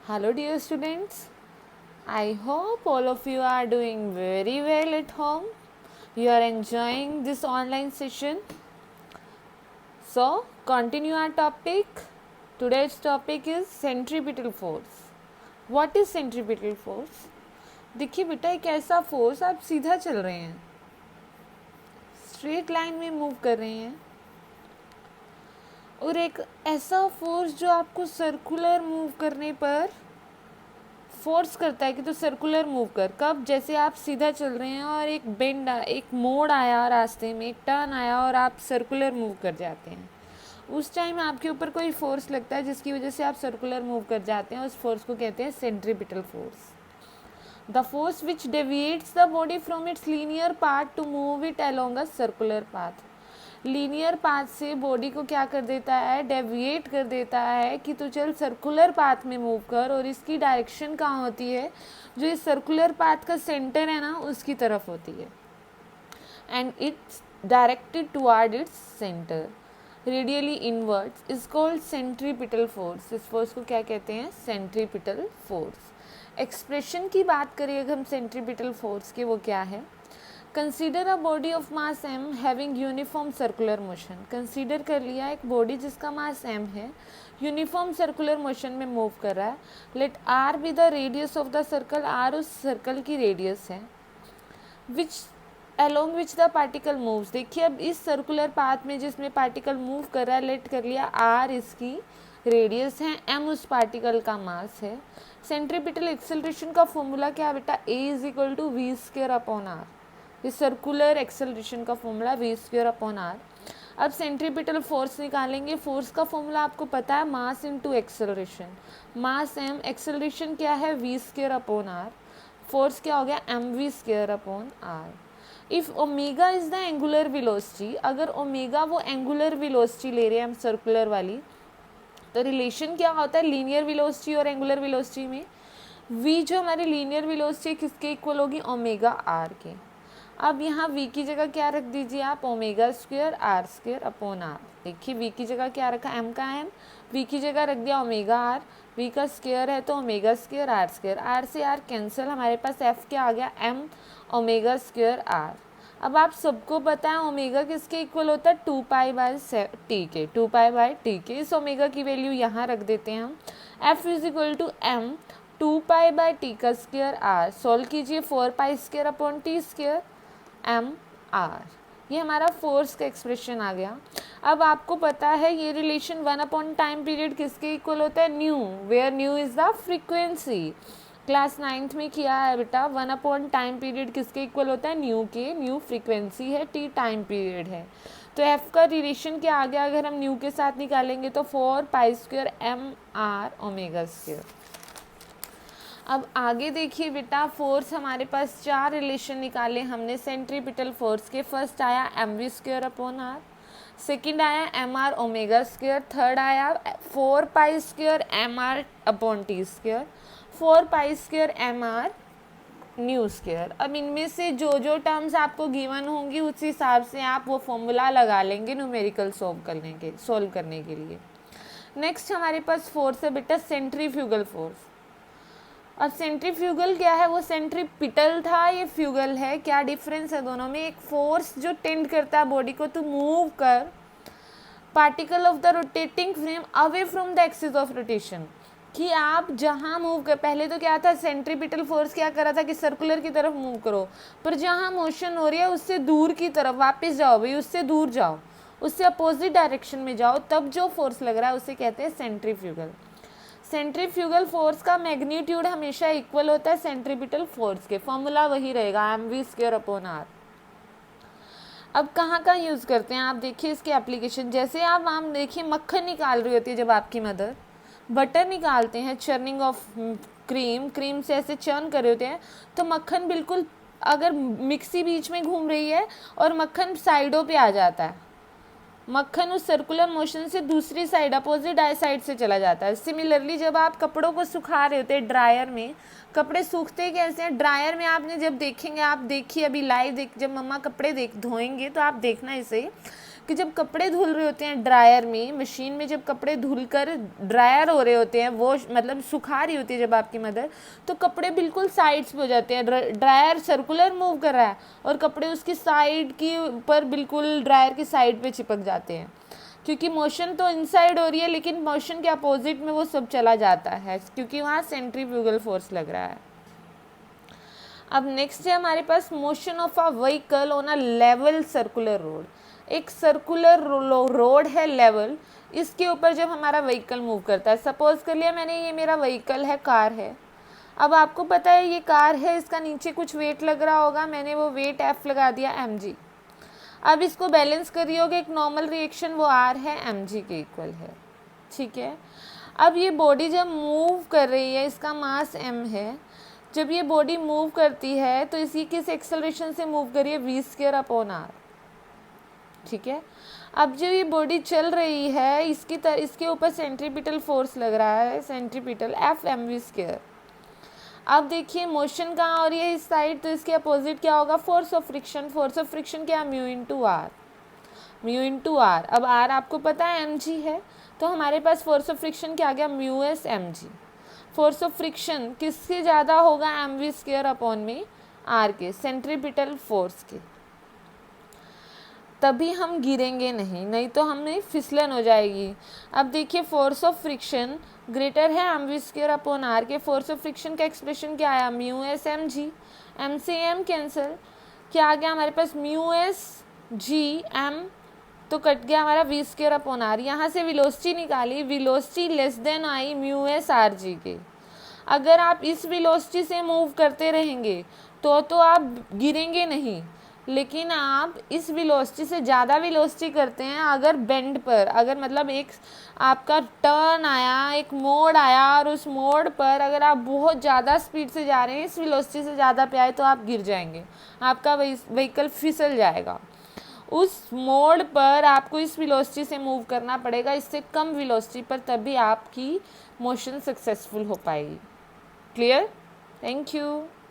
Hello, dear students. I hope all of you are doing very well at home. You are enjoying this online session. So, continue our topic. Today's topic is centripetal force. What is centripetal force? देखिए बेटा, एक ऐसा force, आप सीधा चल रहे हैं, straight line में मूव कर रहे हैं, और एक ऐसा फोर्स जो आपको सर्कुलर मूव करने पर फोर्स करता है कि तो सर्कुलर मूव कर। कब? जैसे आप सीधा चल रहे हैं और एक बेंड, एक मोड़ आया रास्ते में, एक टर्न आया और आप सर्कुलर मूव कर जाते हैं, उस टाइम आपके ऊपर कोई फोर्स लगता है जिसकी वजह से आप सर्कुलर मूव कर जाते हैं। उस फोर्स को कहते हैं centripetal force. The force which deviates the body from its linear path to move it along a circular path. Linear path से बॉडी को क्या कर देता है? डेविएट कर देता है कि तू चल सर्कुलर पाथ में मूव कर, और इसकी डायरेक्शन कहाँ होती है? जो इस सर्कुलर पाथ का सेंटर है ना, उसकी तरफ होती है, and it's directed toward its centre radially inwards is called centripetal force. इस फोर्स को क्या कहते हैं? Centripetal force. एक्सप्रेशन की बात करें अगर हम सेंट्रीपिटल फोर्स के, वो क्या है? Consider a body of mass M having uniform circular motion. Consider कर लिया एक बॉडी जिसका मास एम है, यूनिफॉर्म सर्कुलर मोशन में मूव कर रहा है। Let R be the radius of the circle, R उस सर्कल की रेडियस है, which along which the particle moves. देखिए अब इस सर्कुलर पाथ में जिसमें पार्टिकल मूव कर रहा है, लेट कर लिया आर इसकी रेडियस है, एम उस पार्टिकल का मास है। सेंट्रीपिटल एक्सेलरेशन का फॉर्मूला क्या है बेटा? A is equal to V square upon R. इस सर्कुलर एक्सेलरेशन का formula V square upon are. अब सेंट्रीपिटल फोर्स निकालेंगे। फोर्स का फॉर्मूला आपको पता है, mass into acceleration. Mass M, acceleration क्या है? V square upon R. Force क्या हो गया? M we square upon R. If omega is the angular velocity, अगर ओमेगा वो एंगुलर वेलोसिटी ले रहे हैं हम सर्कुलर वाली, तो रिलेशन क्या होता है लीनियर वेलोसिटी और एंगुलर वेलोसिटी में? v जो हमारी लीनियर वेलोसिटी किसके इक्वल होगी? ओमेगा आर के। अब यहाँ v की जगह क्या रख दीजिए आप? Omega square r square upon r. देखिए v की जगह क्या रखा? m का m, v की जगह रख दिया ओमेगा आर, v का स्क्वायर है तो omega square r square, r से आर कैंसिल, हमारे पास f क्या आ गया? m omega square r. अब आप सबको पता है ओमेगा किसके इक्वल होता है? 2π/t के, 2π/t के। इस ओमेगा की वैल्यू यहाँ रख देते हैं हम। f is equal to m 2π/t का स्क्वायर आर। सॉल्व कीजिए, 4π² upon T square M R. ये हमारा फोर्स का एक्सप्रेशन आ गया। अब आपको पता है ये रिलेशन 1 अपॉन टाइम पीरियड किसके इक्वल होता है? Nu, where nu is the frequency. Class 9th में किया है बेटा। 1 अपॉन टाइम पीरियड किसके इक्वल होता है? न्यू के। न्यू फ्रीक्वेंसी है, टी टाइम पीरियड है। तो एफ का रिलेशन क्या आ गया? अगर हम न्यू के साथ निकालेंगे तो 4π² एम आर ओमेगा स्क्वायर। अब आगे देखिए बेटा, फोर्स हमारे पास 4 रिलेशन निकाले हमने सेंट्रीपिटल फोर्स के। फर्स्ट आया M we square upon R, second आया M R omega square, third आया 4π² M R upon T square, 4π² M R nu square. अब इनमें से जो जो टर्म्स आपको गिवन होंगी उस हिसाब से आप वो फॉर्मूला लगा लेंगे न्यूमेरिकल सोल्व करने के लिए। नेक्स्ट हमारे पास फोर्स है बेटा सेंट्रीफ्यूगल फोर्स। अब सेंट्रीफ्यूगल क्या है? वो सेंट्रीपिटल था, ये फ्यूगल है। क्या डिफरेंस है दोनों में? एक फोर्स जो टेंड करता है बॉडी को टू मूव कर particle of the rotating frame away from the axis of rotation, कि आप जहाँ मूव कर, पहले तो क्या था सेंट्रीपिटल फोर्स क्या कर रहा था कि सर्कुलर की तरफ मूव करो, पर जहाँ मोशन हो रही है उससे दूर की तरफ वापस जाओ भाई, उससे दूर जाओ, उससे अपोजिट डायरेक्शन में जाओ, तब जो फोर्स लग रहा है उसे कहते हैं सेंट्रीफ्यूगल। सेंट्रीफ्यूगल फोर्स का मैग्नीट्यूड हमेशा इक्वल होता है सेंट्रीपिटल फोर्स के। फॉर्मूला वही रहेगा, m we square upon are. अब कहाँ कहाँ यूज़ करते हैं आप देखिए इसके एप्लीकेशन। जैसे आप देखिए मक्खन निकाल रही होती है जब आपकी मदर, बटर निकालते हैं, चर्निंग ऑफ क्रीम, क्रीम से ऐसे चर्न कर रहे होते हैं, तो मक्खन बिल्कुल, अगर मिक्सी बीच में घूम रही है और मक्खन साइडों पे आ जाता है, मक्खन उस सर्कुलर मोशन से दूसरी साइड अपोजिट साइड से चला जाता है। सिमिलरली जब आप कपड़ों को सुखा रहे होते हैं ड्रायर में, कपड़े सूखते कैसे हैं? ड्रायर में आपने जब देखेंगे, आप देखिए अभी लाइव जब मम्मा कपड़े धोएंगे तो आप देखना इसे कि जब कपड़े धुल रहे होते हैं ड्रायर में, मशीन में जब कपड़े धुल कर ड्रायर हो रहे होते हैं, वो मतलब सुखा रही होती है जब आपकी मदर, तो कपड़े बिल्कुल साइड्स पे हो जाते हैं। ड्रायर सर्कुलर मूव कर रहा है और कपड़े उसकी साइड की पर बिल्कुल ड्रायर की साइड पे चिपक जाते हैं, क्योंकि मोशन तो इनसाइड हो रही है लेकिन मोशन के अपोजिट में वो सब चला जाता है, क्योंकि वहाँ सेंट्रीफ्यूगल फोर्स लग रहा है। अब नेक्स्ट है हमारे पास motion of a vehicle on a level circular road. एक सर्कुलर रोड है लेवल, इसके ऊपर जब हमारा व्हीकल मूव करता है, सपोज कर लिया मैंने ये मेरा व्हीकल है, कार है। अब आपको पता है ये कार है, इसका नीचे कुछ वेट लग रहा होगा, मैंने वो वेट F लगा दिया mg। अब इसको बैलेंस करिए होगा, एक नॉर्मल रिएक्शन वो R है mg के इक्वल है, ठीक है। अब ये बॉडी जब मूव कर रही है, इसका मास m है, जब ये बॉडी मूव करती है तो इसी किस एक्सेलरेशन से मूव करिए, v²/r, ठीक है। अब जो ये बॉडी चल रही है इसके ऊपर सेंट्रीपिटल फोर्स लग रहा है, सेंट्रीपिटल F mv²। अब देखिए मोशन कहाँ हो रही है, इस साइड, तो इसके अपोजिट क्या होगा, force of friction. Force of friction क्या, म्यू इंटू आर। अब आर आपको पता है mg है, तो हमारे पास फोर्स ऑफ फ्रिक्शन क्या आ गया, μs mg। Force of friction किससे ज़्यादा होगा, mv²/में आर के, सेंट्रीपिटल फोर्स के। तभी हम गिरेंगे नहीं तो हमें फिसलन हो जाएगी। अब देखिए फोर्स ऑफ फ्रिक्शन ग्रेटर है mv²/r के, फोर्स ऑफ फ्रिक्शन का एक्सप्रेशन क्या आया, μs mg, m से m कैंसिल, क्या आ गया हमारे पास, μs g m, तो कट गया हमारा v²/r। यहाँ से वेलोसिटी निकाली, velocity less than I μs rg के। अगर आप इस वेलोसिटी से मूव करते रहेंगे तो आप गिरेंगे नहीं, लेकिन आप इस वेलोसिटी से ज़्यादा वेलोसिटी करते हैं, अगर बेंड पर, अगर मतलब एक आपका टर्न आया, एक मोड़ आया, और उस मोड़ पर अगर आप बहुत ज़्यादा स्पीड से जा रहे हैं, इस वेलोसिटी से ज़्यादा पे आए, तो आप गिर जाएंगे, आपका व्हीकल फिसल जाएगा। उस मोड़ पर आपको इस वेलोसिटी से मूव करना पड़ेगा, इससे कम वेलोसिटी पर, तभी आपकी मोशन सक्सेसफुल हो पाएगी। क्लियर? Thank you.